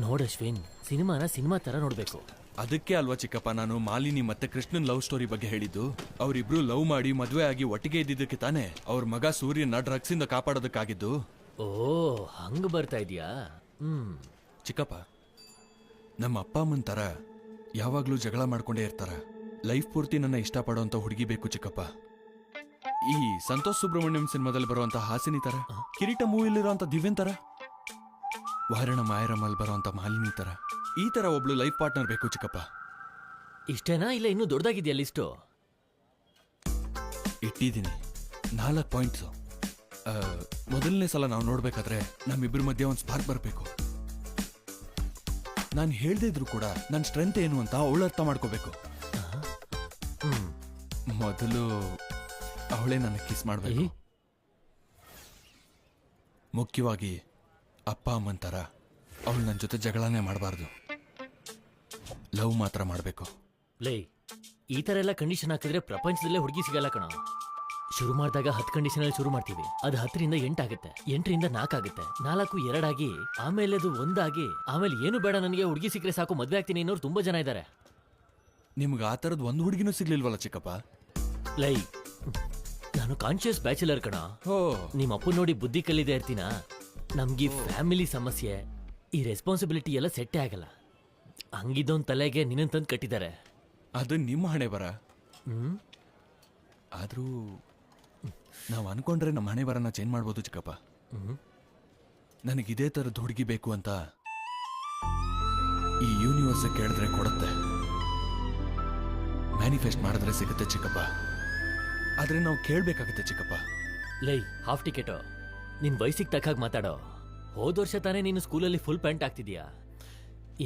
ನೋಡ್ ಅಶ್ವಿನ್, ಸಿನಿಮಾನ ಸಿನಿಮಾ ತರ ನೋಡ್ಬೇಕು. ಅದಕ್ಕೆ ಅಲ್ವಾ ಚಿಕ್ಕಪ್ಪ ನಾನು ಮಾಲಿನಿ ಮತ್ತೆ ಕೃಷ್ಣನ್ ಲವ್ ಸ್ಟೋರಿ ಬಗ್ಗೆ ಹೇಳಿದ್ದು. ಅವರಿಬ್ರು ಲವ್ ಮಾಡಿ ಮದುವೆ ಆಗಿ ಒಟ್ಟಿಗೆ ಇದ್ದಿದ್ದಕ್ಕೆ ತಾನೇ ಅವ್ರ ಮಗ ಸೂರ್ಯನ ಡ್ರಗ್ಸ್ ಇಂದ ಕಾಪಾಡೋದಕ್ಕಾಗಿದ್ದು. ಓ, ಹಂಗ ಬರ್ತಾ ಇದೀಯಾ? ಚಿಕ್ಕಪ್ಪ, ನಮ್ಮ ಅಪ್ಪ ಅಮ್ಮನ ತರ ಯಾವಾಗ್ಲೂ ಜಗಳ ಮಾಡ್ಕೊಂಡೇ ಇರ್ತಾರ. ಲೈಫ್ ಪೂರ್ತಿ ನನ್ನ ಇಷ್ಟಪಡೋಂತ ಹುಡುಗಿ ಬೇಕು ಚಿಕ್ಕಪ್ಪ. ಈ ಸಂತೋಷ್ ಸುಬ್ರಹ್ಮಣ್ಯಂ ಸಿನಿಮಾದಲ್ಲಿ ಬರುವಂತ ಹಾಸಿನಿ ತರ, ಕಿರೀಟ ಮೂವಿಲಿರುವಂತ ದಿವ್ಯನ್ ತರ, ವಾರಣ ಮಾಯರಮಲ್ ಬರುವಂತ ಮಾಲಿನಿ ತರ, ಈ ತರ ಒಬ್ಳು ಲೈಫ್ ಪಾರ್ಟ್ನರ್ ಬೇಕು ಚಿಕ್ಕಪ್ಪ. ಇಷ್ಟೇನಾ, ಇಲ್ಲ ಇನ್ನೂ ದೊಡ್ಡದಾಗಿದೆಯಾ ಲಿಸ್ಟು? ಇಟ್ಟಿದ್ದೀನಿ 4 ಪಾಯಿಂಟ್ಸು. ಮೊದಲನೇ ಸಲ ನಾವು ನೋಡ್ಬೇಕಾದ್ರೆ ನಮ್ಮಿಬ್ಬರ ಮಧ್ಯೆ ಒಂದು ಸ್ಪಾರ್ಕ್ ಬರಬೇಕು. ನಾನು ಹೇಳ್ದೇ ಇದ್ರು ಕೂಡ ನನ್ನ ಸ್ಟ್ರೆಂತ್ ಏನು ಅಂತ ಅವಳು ಅರ್ಥ ಮಾಡ್ಕೋಬೇಕು. ಮೊದಲು ಅವಳೇ ನನಗೆ ಕಿಸ್ ಮಾಡಬೇಕು. ಮುಖ್ಯವಾಗಿ ಅಪ್ಪ ಅಮ್ಮನ ಥರ ಅವಳು ನನ್ನ ಜೊತೆ ಜಗಳನೇ ಮಾಡಬಾರ್ದು. ಲವ್ ಮಾತ್ರ ಮಾಡಬೇಕು. ಲೇ, ಈ ತರ ಎಲ್ಲ ಕಂಡೀಷನ್ ಹಾಕಿದ್ರೆ ಪ್ರಪಂಚದಲ್ಲೇ ಹುಡುಗಿ ಸಿಗಲ್ಲ ಕಣ. ಶುರು ಮಾಡಿದಾಗ 10 ಕಂಡೀಷನ್ ಅಲ್ಲಿ ಶುರು ಮಾಡ್ತೀವಿ, ಅದು 10ರಿಂದ 8 ಆಗುತ್ತೆ, 8ರಿಂದ 4 ಆಗುತ್ತೆ, 4 2 ಆಗಿ, ಆಮೇಲೆ ಅದು 1 ಆಗಿ, ಆಮೇಲೆ ಏನು ಬೇಡ ನನಗೆ ಹುಡುಗಿ ಸಿಕ್ಕರೆ ಸಾಕು ಮದ್ವೆ ಆಗ್ತೀನಿ ಅನ್ನೋರು ತುಂಬಾ ಜನ ಇದ್ದಾರೆ. ನಿಮ್ಗೆ ಆ ಥರದ್ದು ಒಂದು ಹುಡುಗಿನೂ ಸಿಗ್ಲಿಲ್ವಲ್ಲ ಚಿಕ್ಕಪ್ಪ? ಲೈ, ನಾನು ಕಾನ್ಶಿಯಸ್ ಬ್ಯಾಚುಲರ್ ಕಣ. ನಿಮ್ಮ ಅಪ್ಪ ನೋಡಿ ಬುದ್ಧಿ ಕಲಿದೇ ಇರ್ತೀನ. ನಮ್ಗೆ ಫ್ಯಾಮಿಲಿ ಸಮಸ್ಯೆ, ಈ ರೆಸ್ಪಾನ್ಸಿಬಿಲಿಟಿ ಎಲ್ಲ ಸೆಟ್ಟೇ ಆಗಲ್ಲ. ಹಂಗಿದ್ದೊಂದು ತಲೆಗೆ ನಿನ್ನ ತಂದು ಕಟ್ಟಿದ್ದಾರೆ. ಅದು ನಿಮ್ಮ ಹಣೆ ಬರ. ಆದ್ರೂ ನಾವು ಅನ್ಕೊಂಡ್ರೆ ನಮ್ಮ ಹಣೆ ಬರನ ಚೇಂಜ್ ಮಾಡ್ಬೋದು ಚಿಕ್ಕಪ್ಪ. ನನಗೆ ಇದೇ ಥರದ ಹುಡುಗಿ ಬೇಕು ಅಂತ ಈ ಯೂನಿವರ್ಸ್ ಕೇಳಿದ್ರೆ ಕೊಡುತ್ತೆ, ಮ್ಯಾನಿಫೆಸ್ಟ್ ಮಾಡಿದ್ರೆ ಸಿಗುತ್ತೆ ಚಿಕ್ಕಪ್ಪ. ಆದ್ರೆ ನಾವು ಕೇಳ್ಬೇಕಾಗುತ್ತೆ ಚಿಕ್ಕಪ್ಪ. ಲೈ ಹಾಫ್ ಟಿಕೆಟು, ನಿನ್ ವಯಸ್ಸಿಗೆ ತಕ್ಕಾಗ ಮಾತಾಡೋ. ಹೋದ ವರ್ಷ ತಾನೇ ನೀನು ಸ್ಕೂಲಲ್ಲಿ ಫುಲ್ ಪ್ಯಾಂಟ್ ಆಗ್ತಿದ್ಯಾ,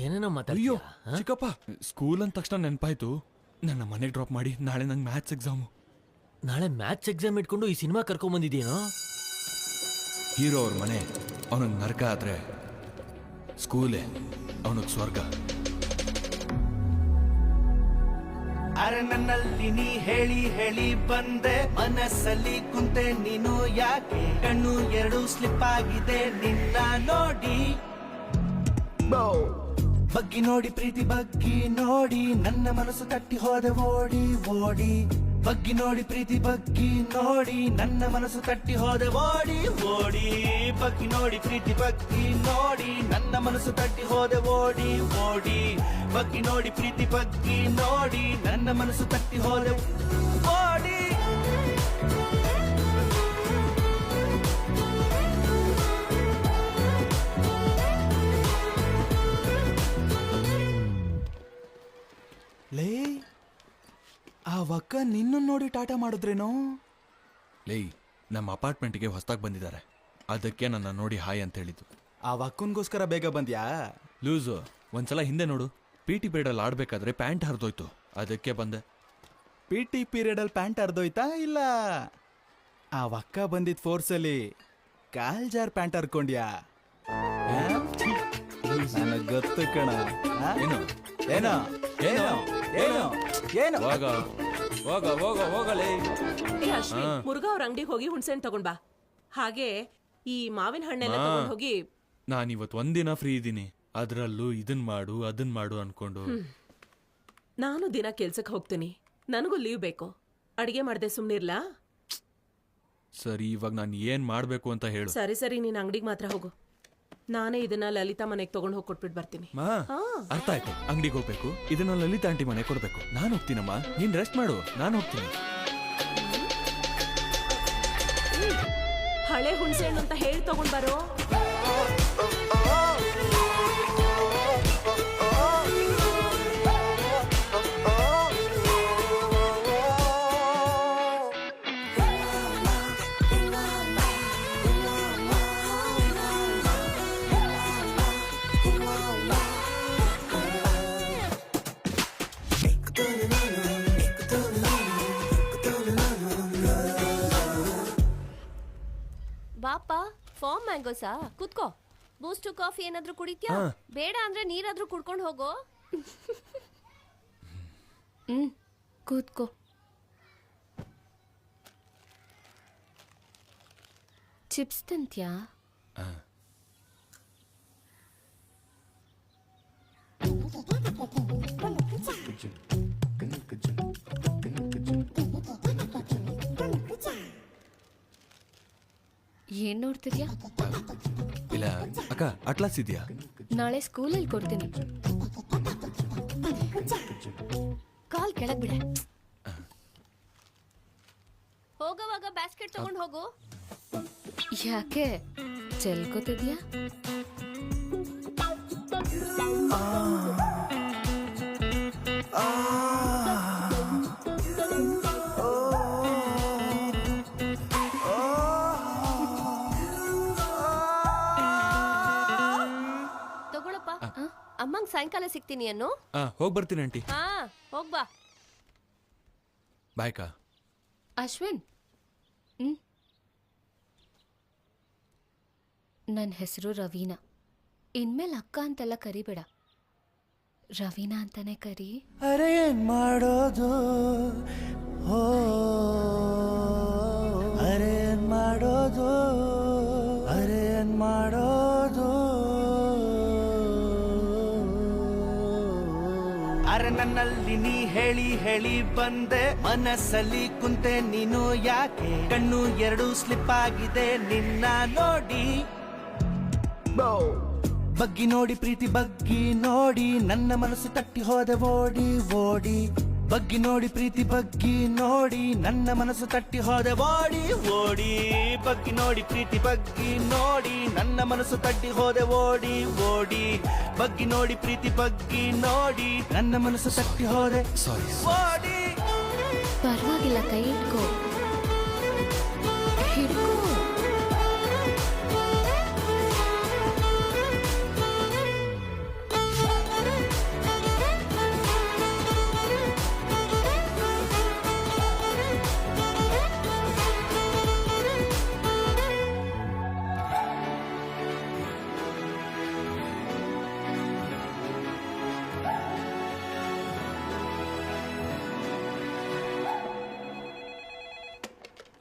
ಏನೇನೋ ಅಯ್ಯೋ ಮಾತಾಡ್ತೀಯಾ? ಚಿಕ್ಕಪ್ಪ, ಸ್ಕೂಲ್ ಅಂದ ತಕ್ಷಣ ನೆನಪಾಯ್ತು, ನನ್ನ ಮನೆಗೆ ಡ್ರಾಪ್ ಮಾಡಿ ನಾಳೆ ನಂಗೆ ಮ್ಯಾಥ್ಸ್ ಎಕ್ಸಾಮು. ನಾಳೆ ಮ್ಯಾಥ್ಸ್ ಎಕ್ಸಾಮ್ ಇಟ್ಕೊಂಡು ಈ ಸಿನಿಮಾ ಕರ್ಕೊಂಬಂದಿದ್ಯೇನೋ? ಹೀರೋ ಅವ್ರ ಮನೆ ಅವನಿಗೆ ನರಕ ಆದ್ರೆ ಸ್ಕೂಲೇ ಅವನಿಗೆ ಸ್ವರ್ಗ. ಅರೆ ನನ್ನಲ್ಲಿ ನೀ ಹೇಳಿ ಹೇಳಿ ಬಂದೆ, ಮನಸ್ಸಲ್ಲಿ ಕುಂತೆ ನೀನು ಯಾಕೆ, ಕಣ್ಣು ಎರಡು ಸ್ಲಿಪ್ ಆಗಿದೆ ನಿನ್ನ ನೋಡಿ. ಬಗ್ಗಿ ನೋಡಿ ಪ್ರೀತಿ ಬಗ್ಗಿ ನೋಡಿ, ನನ್ನ ಮನಸ್ಸು ತಟ್ಟಿ ಹೋದೆ ಓಡಿ ಓಡಿ. ಬಗ್ಗಿ ನೋಡಿ ಪ್ರೀತಿ ಬಗ್ಗಿ ನೋಡಿ, ನನ್ನ ಮನಸ್ಸು ತಟ್ಟಿ ಹೋದೆ ಓಡಿ ಓಡಿ. ಬಗ್ಗಿ ನೋಡಿ ಪ್ರೀತಿ ಬಗ್ಗಿ ನೋಡಿ, ನನ್ನ ಮನಸ್ಸು ತಟ್ಟಿ ಹೋದೆ ಓಡಿ ಓಡಿ. ಬಗ್ಗಿ ನೋಡಿ ಪ್ರೀತಿ ಬಗ್ಗಿ ನೋಡಿ, ನನ್ನ ಮನಸ್ಸು ತಟ್ಟಿ ಹೋದೆ ಓಡಿ. ಲೇ ಆ ವಕ್ಕ ನಿನ್ನ ನೋಡಿ ಟಾಟಾ ಮಾಡಿದ್ರೇನೋ? ಲೇ, ನಮ್ಮ ಅಪಾರ್ಟ್ಮೆಂಟ್ಗೆ ಹೊಸದಾಗಿ ಬಂದಿದ್ದಾರೆ, ಅದಕ್ಕೆ ನನ್ನ ನೋಡಿ ಹಾಯ್ ಅಂತ ಹೇಳಿದ್ದು. ಆ ವಕ್ಕನ್ಗೋಸ್ಕರ ಬೇಗ ಬಂದ್ಯಾ? ಲೂಸು, ಒಂದ್ಸಲ ಹಿಂದೆ ನೋಡು, PT ಪೀರಿಯಡಲ್ಲಿ ಆಡ್ಬೇಕಾದ್ರೆ ಪ್ಯಾಂಟ್ ಹರಿದೋಯ್ತು, ಅದಕ್ಕೆ ಬಂದೆ. PT ಪೀರಿಯಡಲ್ಲಿ ಪ್ಯಾಂಟ್ ಹರಿದೋಯ್ತಾ ಇಲ್ಲ? ಆ ವಕ್ಕ ಬಂದಿದ್ ಫೋರ್ಸಲ್ಲಿ ಕಾಲ್ ಜಾರ್ ಪ್ಯಾಂಟ್ ಹರ್ಕೊಂಡ್ಯಾ? ನನಗ್ ಗೊತ್ತು ಕಣ. ಏನು ಏನೋ ಏನೋ ಏನೋ ಏನೋ ಹೋಗಲೇ. ಏ ಅಶ್ವಿನ್, ಮುರುಘಾ ಅವ್ರ ಅಂಗಡಿಗೆ ಹೋಗಿ ಹುಣಸೆಹಣ್ಣು ತಗೊಂಡ್ ಬಾ. ಹಾಗೆ ಈ ಮಾವಿನ ಹಣ್ಣೆಲ್ಲ ತಗೊಂಡ್ ಹೋಗಿ. ನಾನಿವತ್ತು ಒಂದಿನ ಫ್ರೀ ಇದ್ದೀನಿ, ಅದ್ರಲ್ಲೂ ಇದನ್ ಮಾಡು ಅದನ್ ಮಾಡು ಅನ್ಕೊಂಡು. ನಾನು ದಿನ ಕೆಲ್ಸಕ್ಕೆ ಹೋಗ್ತೀನಿ, ನನಗೂ ಲೀವ್ ಬೇಕು. ಅಡಿಗೆ ಮಾಡ್ದೆ ಸುಮ್ನಿರ್ಲಾ? ಸರಿ, ಇವಾಗ ನಾನು ಏನ್ ಮಾಡ್ಬೇಕು ಅಂತ ಹೇಳು. ಸರಿ ಸರಿ, ನೀನ್ ಅಂಗಡಿಗೆ ಮಾತ್ರ ಹೋಗು. ನಾನೇ ಇದನ್ನ ಲಲಿತಾ ಮನೆಗೆ ತಗೊಂಡ್ ಹೋಗಿ ಕೊಟ್ಬಿಟ್ಟು ಬರ್ತೀನಿ. ಮಾ, ಅರ್ಥ ಆಯ್ತು. ಅಂಗಡಿಗೆ ಹೋಗ್ಬೇಕು, ಇದನ್ನ ಲಲಿತಾ ಆಂಟಿ ಮನೆ ಕೊಡ್ಬೇಕು. ನಾನು ಹೋಗ್ತೀನಮ್ಮ, ನೀನ್ ರೆಸ್ಟ್ ಮಾಡು, ನಾನು ಹೋಗ್ತೀನಿ. ಹಳೆ ಹುಣಸೆಹಣ್ಣು ಅಂತ ಹೇಳಿ ತಗೊಂಡ್ ಬರೋ. ಬಾಪ, ಫಾರ್ಮ್ ಮ್ಯಾಂಗೋಸಾ? ಕುತ್ಕೋ. ಬೂಸ್ಟು ಕಾಫಿ ಏನಾದ್ರೂ ಕುಡಿತ್ಯಾ? ಬೇಡ ಅಂದ್ರೆ ನೀರಾದ್ರೂ ಕುಡ್ಕೊಂಡು ಹೋಗೋ. ಕೂತ್ಕೋ. ಚಿಪ್ಸ್ ತಿಂತ್ಯಾ? ಏನ್ ನೋಡ್ತಿದ್ಯಾ? ಇಲ್ಲ ಅಕ್ಕ, ಅಟ್ಲಾಸ್ ಇದೆಯಾ? ನಾಳೆ ಸ್ಕೂಲಲ್ಲಿ ಕೊಡ್ತೀನಿ. ಕಾಲ್ ಕೆಳಗ್ ಬಿಡ. ಹೋಗೋವಾಗ ಬ್ಯಾಸ್ಕೆಟ್ ತಗೊಂಡ್ ಹೋಗು. ಯಾಕೆ ಚೆಲ್ಕೋತಿದ್ಯಾ? ತಗೊಳಪ್ಪ. ಅಮ್ಮಂಗ್ ಸಾಯಂಕಾಲ ಸಿಗ್ತೀನಿ ಅನ್ನು. ಹೋಗ್ ಬರ್ತೀನಿ ಆಂಟಿ. ಹಾ, ಹೋಗ್ಬಾ. ಬಾಯ್ ಕಾ. ಅಶ್ವಿನ್, ನನ್ನ ಹೆಸರು ರವೀನಾ. ಇನ್ಮೇಲೆ ಅಕ್ಕ ಅಂತೆಲ್ಲ ಕರಿಬೇಡ, ರವೀನಾ ಅಂತಾನೆ ಕರಿ. ಅರೆ ಏನ್ ಮಾಡೋದು, ಓ ಅರೆ ಏನ್ ಮಾಡೋದು, ಅರೆ ಏನ್ ಮಾಡೋದು. ಅರೆ ನನ್ನಲ್ಲಿ ನೀ ಹೇಳಿ ಹೇಳಿ ಬಂದೆ, ಮನಸ್ಸಲ್ಲಿ ಕುಂತೆ ನೀನು ಯಾಕೆ, ಕಣ್ಣು ಎರಡು ಸ್ಲಿಪ್ ಆಗಿದೆ ನಿನ್ನ ನೋಡಿ. ಬಗ್ಗಿ ನೋಡಿ ಪ್ರೀತಿ ಬಗ್ಗಿ ನೋಡಿ, ನನ್ನ ಮನಸ್ಸು ತಟ್ಟಿ ಹೋದೆ ಓಡಿ ಓಡಿ. ಬಗ್ಗಿ ನೋಡಿ ಪ್ರೀತಿ ಬಗ್ಗಿ ನೋಡಿ ನನ್ನ ಮನಸ್ಸು ತಟ್ಟಿ ಹೋದೆ ಓಡಿ ಓಡಿ ಬಗ್ಗಿ ನೋಡಿ ಪ್ರೀತಿ ಬಗ್ಗಿ ನೋಡಿ ನನ್ನ ಮನಸ್ಸು ತಟ್ಟಿ ಹೋದೆ ಓಡಿ ಓಡಿ ಬಗ್ಗಿ ನೋಡಿ ಪ್ರೀತಿ ಬಗ್ಗಿ ನೋಡಿ ನನ್ನ ಮನಸ್ಸು ತಟ್ಟಿ ಹೋದೆ ಸಾರಿ ಓಡಿ. ಪರವಾಗಿಲ್ಲ, ಕೈ ಇಟ್ಕೋ. ಹಿಡ್ಕೋ.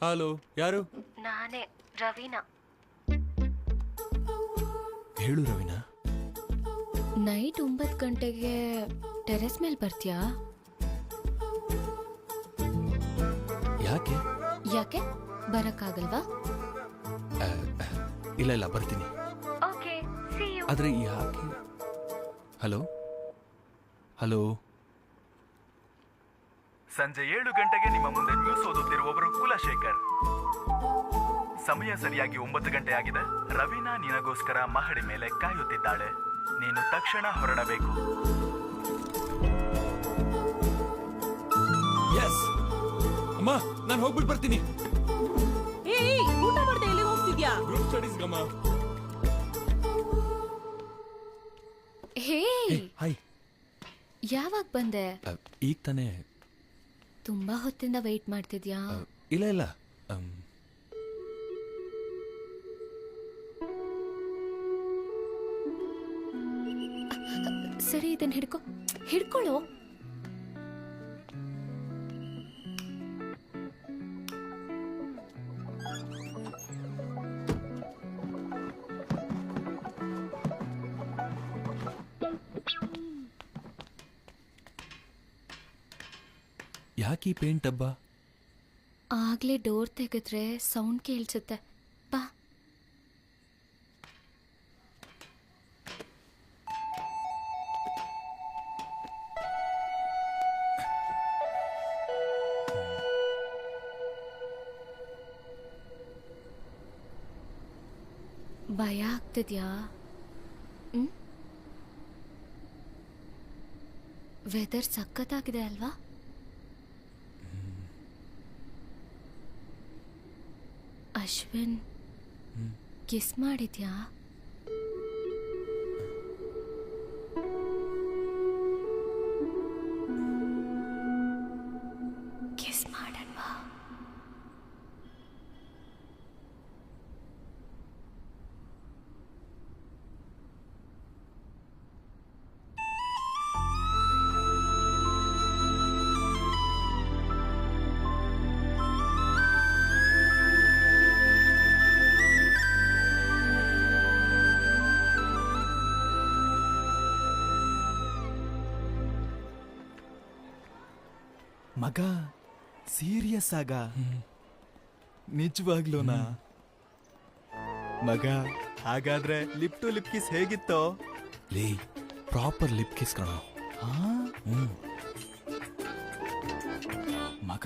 ಹಲೋ, ಯಾರು? ನಾನೇ ರವೀನಾ. ಹೇಳು ರವೀನಾ. ನೈಟ್ 9 ಗಂಟೆಗೆ ಟೆರೆಸ್ ಮೇಲೆ ಬರ್ತೀಯಾ? ಯಾಕೆ? ಯಾಕೆ ಬರಕ್ಕಾಗಲ್ವಾ? ಇಲ್ಲ ಇಲ್ಲ, ಬರ್ತೀನಿ. ಆದ್ರೆ ಯಾಕೆ? Hello hello. ಸಂಜೆ 7 ಗಂಟೆಗೆ ನಿಮ್ಮ ಮುಂದೆ ನ್ಯೂಸ್ ಓದುತ್ತಿರುವವರು ಕುಲಶೇಖರ್. ಸಮಯ ಸರಿಯಾಗಿ 9 ಗಂಟೆ ಆಗಿದೆ. ರವೀನಾ ನಿನಗೋಸ್ಕರ ಮಹಡಿ ಮೇಲೆ ಕಾಯುತ್ತಿದ್ದಾಳೆ. ನೀನು ತಕ್ಷಣ ಹೊರಡಬೇಕು. ಎಸ್ ಅಮ್ಮ, ನಾನು ಹೋಗ್ಬಿಟ್ಟು ಬರ್ತೀನಿ. ಏಯ್, ಊಟ ಮಾಡ್ದೆ ಎಲ್ಲಿ ಹೋಗ್ತಿದ್ಯಾ? ಗ್ರೂಪ್ ಸ್ಟಡೀಸ್ ಗಮ್ಮ. Hey, hi. ಯಾವಾಗ ಬಂದೆ? ಈಗ ತಾನೇ. ತುಂಬಾ ಹೊತ್ತಿಂದ ವೆಯ್ಟ್ ಮಾಡ್ತಿದ್ಯಾ? ಇಲ್ಲ ಇಲ್ಲ. ಸರಿ, ಇದನ್ನ ಹಿಡ್ಕೊಳ್ಳೋ. ಯಾಕೆ ಈ ಪೇಂಟ್ ಡಬ್ಬ? ಆಗ್ಲೇ ಡೋರ್ ತೆಗೆದ್ರೆ ಸೌಂಡ್ ಕೇಳಿಸುತ್ತೆ. ಬಾ. ಭಯ ಆಗ್ತಿದ್ಯಾ? ವೆದರ್ ಸಖತ್ತಾಗಿದೆ ಅಲ್ವಾ? ಅಶ್ವಿನ್, ಕಿಸ್ ಮಾಡಿದ್ಯಾ? ಕಿಸ್ ಮಾಡಲ್ವಾ? ಮಗ ಸೀರಿಯಸ್ ಆಗ? ನಿಜವಾಗ್ಲೂನಾ? ಮಗ ಹಾಗಾದ್ರೆ ಲಿಪ್ ಟು ಲಿಪ್ ಕಿಸ್ ಹೇಗಿತ್ತೋ? ಲೇ, ಪ್ರಾಪರ್ ಲಿಪ್ ಕಿಸ್ ಕಣೋ. ಮಗ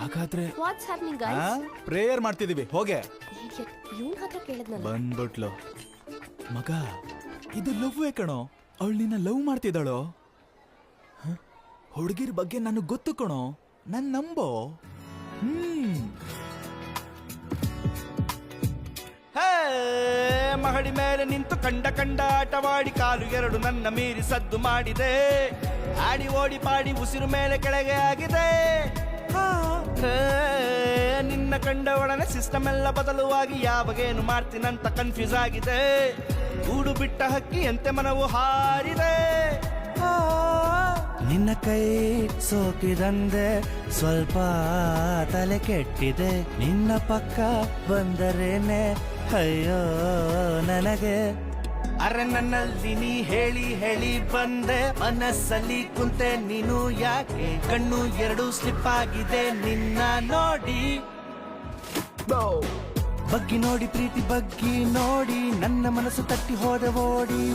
ಹಾಗಾದ್ರೆ ವಾಟ್ಸ್ ಹ್ಯಾಪನಿಂಗ್ ಗೈಸ್? ಪ್ರೇಯರ್ ಮಾಡ್ತಿದೀವಿ, ಹೋಗೆ. ಇವನ್ ಹತ್ರ ಕೇಳಿದ್ನಲ್ಲ. ಬಂದ್ಬಿಟ್ಲು. ಮಗ ಇದು ಲವ್ವೇ ಕಣೋ. ಅವಳು ನಿನ್ನ ಲವ್ ಮಾಡ್ತಿದ್ದಾಳೋ? ಹುಡುಗಿರ್ ಬಗ್ಗೆ ನನಗೆ ಗೊತ್ತು ಕಣೋ, ನನ್ ನಂಬೋ. ಮಹಡಿ ಮೇಲೆ ನಿಂತು ಕಂಡ ಆಟವಾಡಿ ಕಾಲು ಎರಡು ನನ್ನ ಮೀರಿ ಸದ್ದು ಮಾಡಿದೆ. ಆಡಿ ಓಡಿ ಪಾಡಿ ಉಸಿರು ಮೇಲೆ ಕೆಳಗೆ ಆಗಿದೆ. ನಿನ್ನ ಕಂಡ ಒಡನೆ ಸಿಸ್ಟಮ್ ಎಲ್ಲ ಬದಲುವಾಗಿ ಯಾವಾಗೇನು ಮಾಡ್ತೀನಂತ ಕನ್ಫ್ಯೂಸ್ ಆಗಿದೆ. ಗೂಡು ಬಿಟ್ಟ ಹಕ್ಕಿಯಂತೆ ಮನವು ಹಾರಿದೆ. ನಿನ್ನ ಕೈ ಸೋಕಿದಂದೆ ಸ್ವಲ್ಪ ತಲೆ ಕೆಟ್ಟಿದೆ. ನಿನ್ನ ಪಕ್ಕ ಬಂದರೇನೆ ಅಯ್ಯೋ ನನಗೆ. ಅರೆ ನನ್ನಲ್ಲಿ ನೀ ಹೇಳಿ ಹೇಳಿ ಬಂದೆ, ಮನಸ್ಸಲ್ಲಿ ಕುಂತೆ ನೀನು ಯಾಕೆ? ಕಣ್ಣು ಎರಡು ಸ್ಲಿಪ್ ಆಗಿದೆ ನಿನ್ನ ನೋಡಿ. ಬಗ್ಗಿ ನೋಡಿ ಪ್ರೀತಿ ಬಗ್ಗಿ ನೋಡಿ ನನ್ನ ಮನಸ್ಸು ತಟ್ಟಿ ಹೋದೆ ಓಡಿ.